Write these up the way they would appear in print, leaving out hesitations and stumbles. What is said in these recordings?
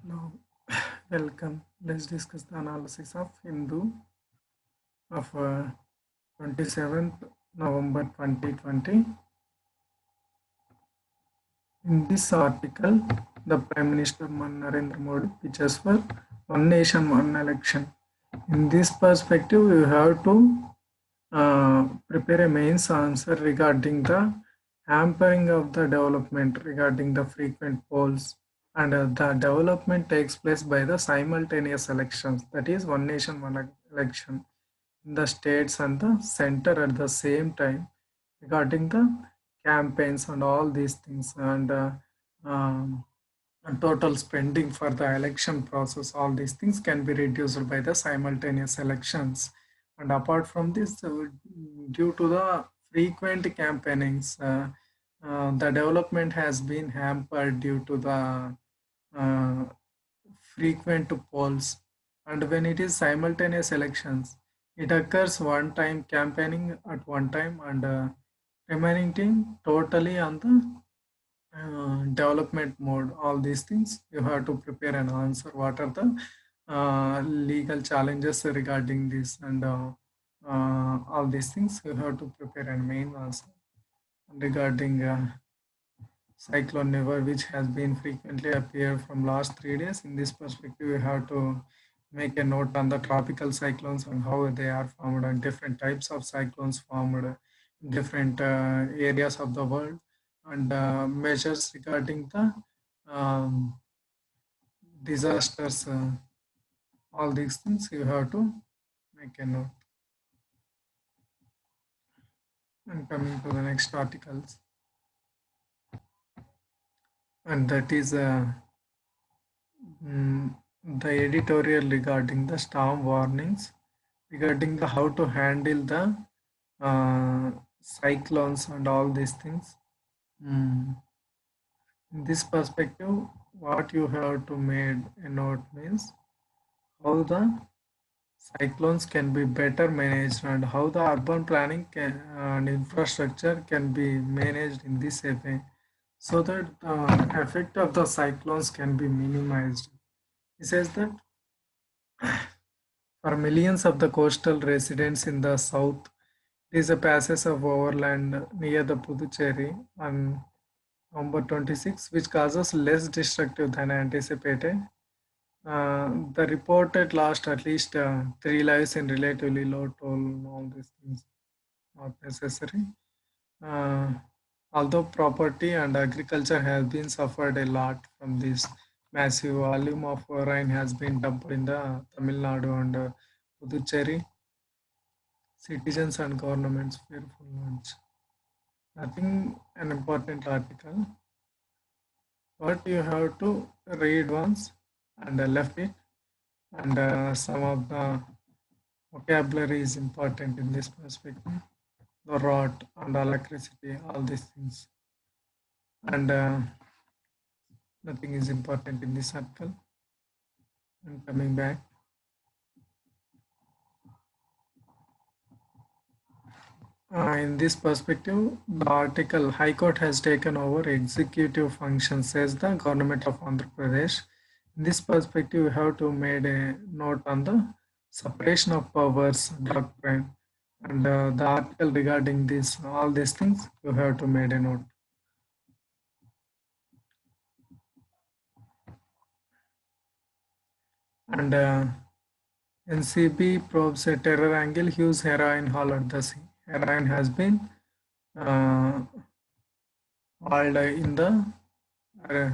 Now, welcome. Let's discuss the analysis of Hindu of 27th November 2020. In this article, the Prime Minister Narendra Modi pitches for one nation, one election. In this perspective, you have to prepare a mains answer regarding the hampering of the development regarding the frequent polls and the development takes place by the simultaneous elections, that is one nation one election in the states and the center at the same time regarding the campaigns and all these things um, and total spending for the election process, all these things can be reduced by the simultaneous elections. And apart from this, due to the frequent campaignings, the development has been hampered due to the uh, frequent polls. And when it is simultaneous elections, it occurs one time campaigning at one time and remaining team totally on the development mode. All these things you have to prepare an answer. What are the legal challenges regarding this and all these things you have to prepare a main answer regarding cyclone Never, which has been frequently appeared from last 3 days. In this perspective, we have to make a note on the tropical cyclones and how they are formed and different types of cyclones formed in different areas of the world and measures regarding the um, disasters. All these things you have to make a note. And coming to the next articles, and that is the editorial regarding the storm warnings, regarding the how to handle the cyclones and all these things. Mm. In this perspective, what you have to make a note means how the cyclones can be better managed and how the urban planning and infrastructure can be managed in this way so that the effect of the cyclones can be minimized. He says that for millions of the coastal residents in the south, it is a passage of overland near the Puducherry on November 26, which causes less destructive than anticipated. The reported lost at least 3 lives in relatively low toll. All these things not necessary. Uh, Although property and agriculture have been suffered a lot from this massive volume of rain has been dumped in the Tamil Nadu and Puducherry, citizens and governments fearful launch. Nothing an important article, but you have to read once and left it, and some of the vocabulary is important in this perspective. The rot and electricity, all these things, and nothing is important in this article. And coming back, in this perspective, the article High Court has taken over executive functions, says the government of Andhra Pradesh. In this perspective, you have to make a note on the separation of powers doctrine and the article regarding this, all these things, you have to make a note. And NCB probes a terror angle, Hughes heroin haul at the sea. Heroin has been uh, hauled in the uh,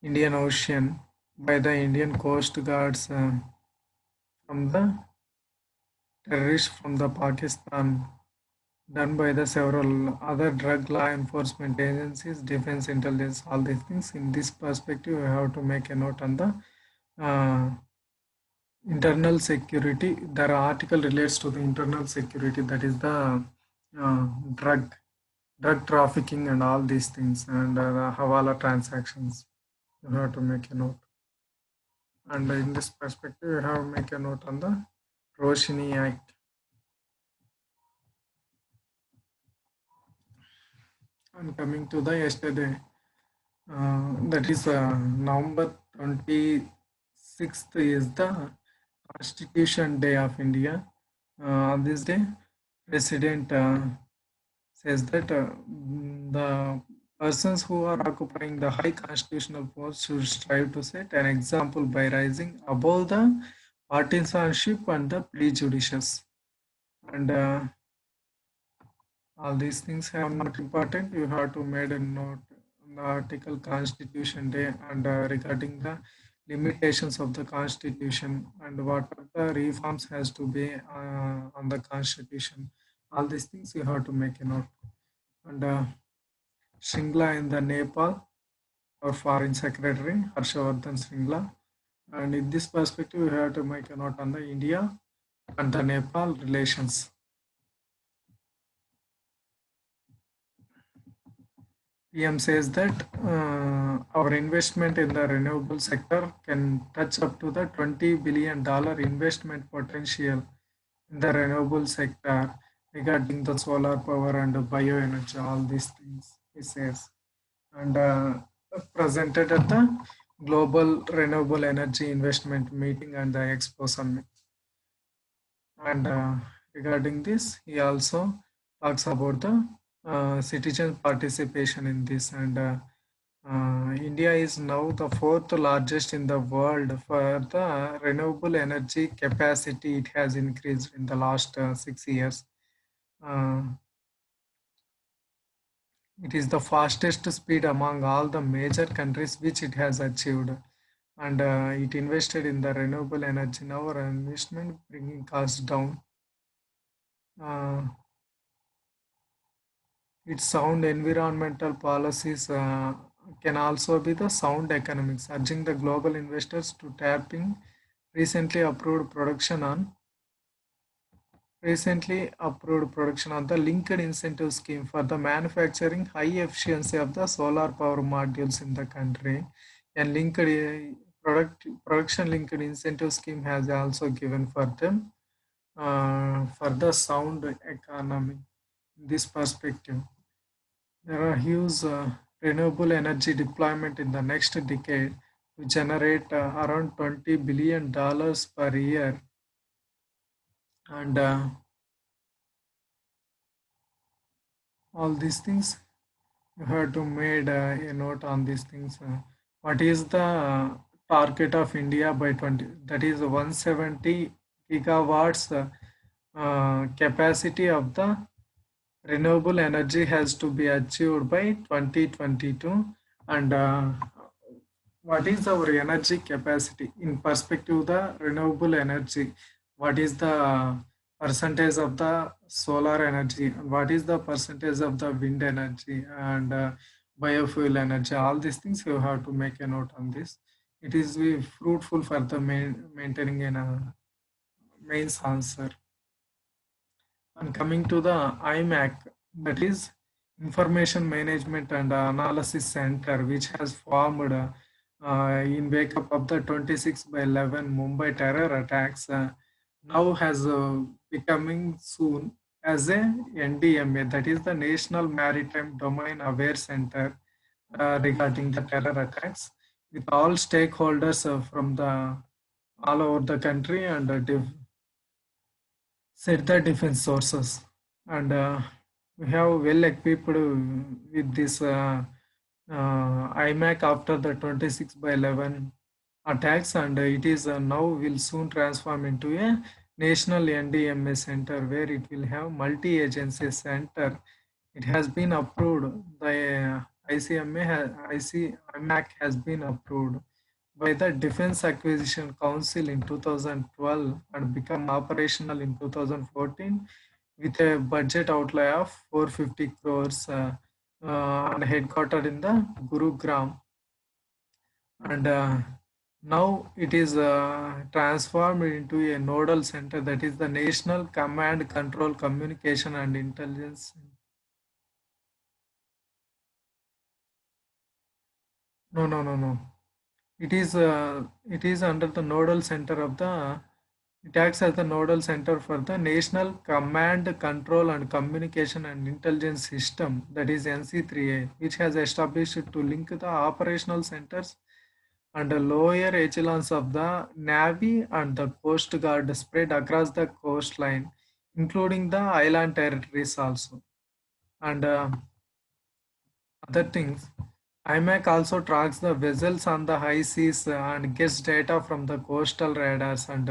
Indian Ocean by the Indian Coast Guards from the terrorists from the Pakistan, done by the several other drug law enforcement agencies, defense intelligence, all these things. In this perspective, we have to make a note on the uh, internal security. The article relates to the internal security, that is the uh, drug drug trafficking and all these things and the hawala transactions. You have to make a note. And in this perspective, you have to make a note on the Roshini Act. And coming to the yesterday, that is November 26th is the Constitution Day of India. On this day, President says that the persons who are occupying the high constitutional post should strive to set an example by rising above the partisanship and the prejudices. And all these things are not important. You have to make a note on the article Constitution Day and regarding the limitations of the Constitution and what are the reforms has to be on the Constitution. All these things you have to make a note. And Shringla in the Nepal, our Foreign Secretary Harshavardhan Shringla. And in this perspective, we have to make a note on the India and the Nepal relations. PM says that our investment in the renewable sector can touch up to the $20 billion investment potential in the renewable sector regarding the solar power and bioenergy, all these things, he says. And presented at the Global Renewable Energy Investment Meeting and the Expo Summit. And regarding this, he also talks about the citizen participation in this. And India is now the fourth largest in the world for the renewable energy capacity. It has increased in the last 6 years. It is the fastest speed among all the major countries which it has achieved. And it invested in the renewable energy. Now our investment bringing costs down. Its sound environmental policies can also be the sound economics, urging the global investors to tapping recently approved production on the linked incentive scheme for the manufacturing high efficiency of the solar power modules in the country. And linked production linked incentive scheme has also given for them for the sound economy. In this perspective, there are huge renewable energy deployment in the next decade to generate around $20 billion per year. And all these things, you have to made a note on these things. What is the target of India by 20? That is 170 gigawatts capacity of the renewable energy has to be achieved by 2022. And what is our energy capacity in perspective the renewable energy? What is the percentage of the solar energy? What is the percentage of the wind energy and biofuel energy? All these things you have to make a note on this. It is fruitful for the maintaining a mains answer. And coming to the IMAC, that is Information Management and Analysis Center, which has formed in wake up of the 26/11 Mumbai terror attacks, now has becoming soon as a NDMA, that is the National Maritime Domain Aware Center regarding the terror attacks, with all stakeholders from the all over the country and set the defense sources. And we have well equipped with this IMAC after the 26/11 attacks, and it is now will soon transform into a national NDMA center where it will have multi-agency center. It has been approved. The IMAC has been approved by the Defense Acquisition Council in 2012 and become operational in 2014 with a budget outlay of 450 crores and headquartered in the Gurugram. And now it is transformed into a nodal center, that is the National Command, Control, Communication and Intelligence. No. It is under the nodal center of the. It acts as the nodal center for the National Command, Control and Communication and Intelligence System, that is NC3A, which has established to link the operational centers and the lower echelons of the Navy and the Coast Guard spread across the coastline, including the island territories also. And other things, IMAC also tracks the vessels on the high seas and gets data from the coastal radars and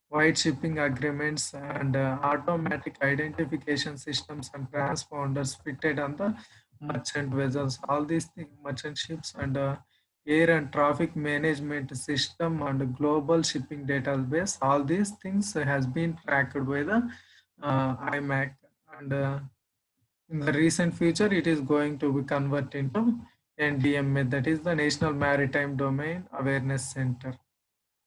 wide shipping agreements and automatic identification systems and transponders fitted on the merchant vessels. All these things, merchant ships and air and traffic management system and global shipping database. All these things has been tracked by the IMAC and. In the recent future, it is going to be converted into NDMA, that is the National Maritime Domain Awareness Center.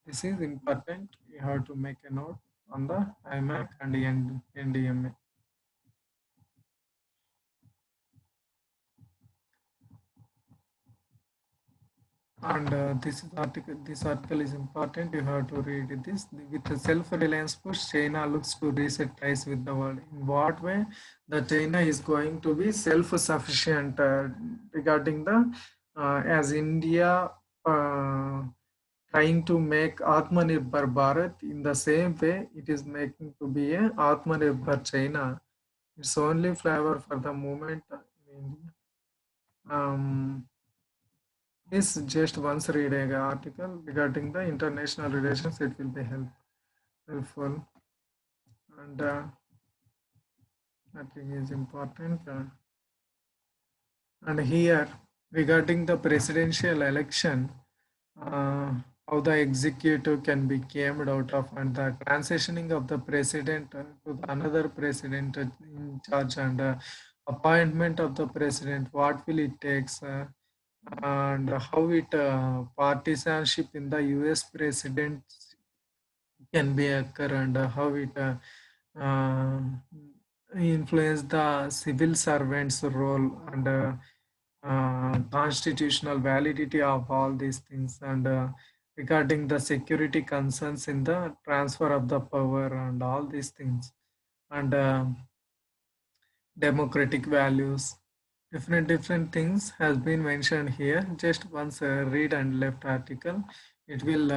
This is important. You have to make a note on the IMAC and NDMA. And this article is important. You have to read this. With the self-reliance push, China looks to reset ties with the world. In what way? The China is going to be self-sufficient regarding the as India trying to make Atmanirbhar Bharat. In the same way, it is making to be a Atmanirbhar China. It's only flavor for the moment in India. This just once read a article regarding the international relations. It will be helpful, and nothing is important. And here regarding the presidential election, uh, how the executive can be came out of and the transitioning of the president to the another president in charge and appointment of the president. What will it takes? And how it partisanship in the US president can be occur and how it uh, influence the civil servants role and constitutional validity of all these things and regarding the security concerns in the transfer of the power and all these things and democratic values, different things has been mentioned here. Just once read and left article, it will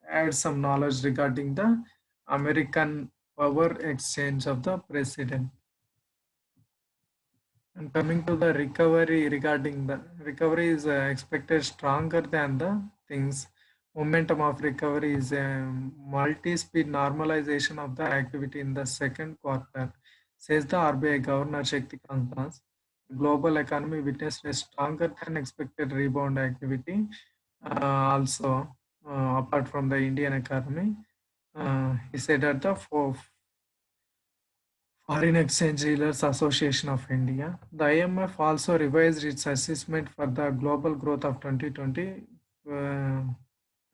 add some knowledge regarding the American power exchange of the president. And coming to the recovery, regarding the recovery is expected stronger than the things. Momentum of recovery is a multi-speed normalization of the activity in the second quarter, says the RBI Governor Shakti Kant. Global economy witnessed a stronger than expected rebound activity. Also, apart from the Indian economy, he said that the Foreign Exchange Dealers Association of India. The IMF also revised its assessment for the global growth of 2020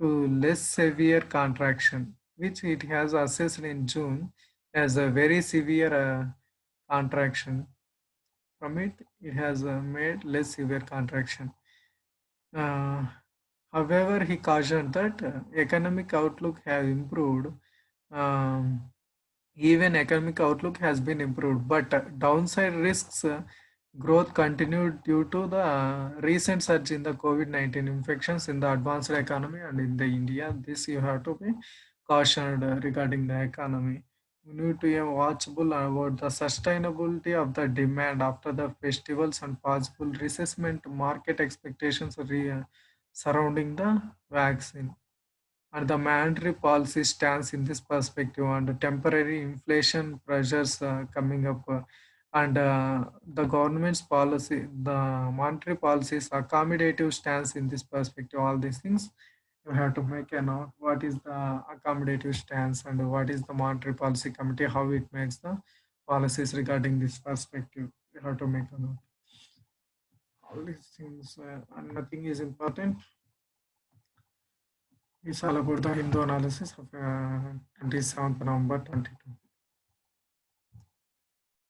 to less severe contraction, which it has assessed in June as a very severe contraction. From it, it has made less severe contraction. Uh, However, he cautioned that economic outlook have improved. Um, Even economic outlook has been improved, but downside risks growth continued due to the recent surge in the COVID-19 infections in the advanced economy and in the India. This you have to be cautioned regarding the economy. We need to be watchful about the sustainability of the demand after the festivals and possible recession market expectations surrounding the vaccine and the monetary policy stands in this perspective and the temporary inflation pressures coming up and the government's policy, the monetary policies accommodative stance in this perspective. All these things you have to make a note. What is the accommodative stance and what is the monetary policy committee, how it makes the policies regarding this perspective. You have to make a note. All these things and nothing is important. It's all about the Hindu analysis of 27th November 22.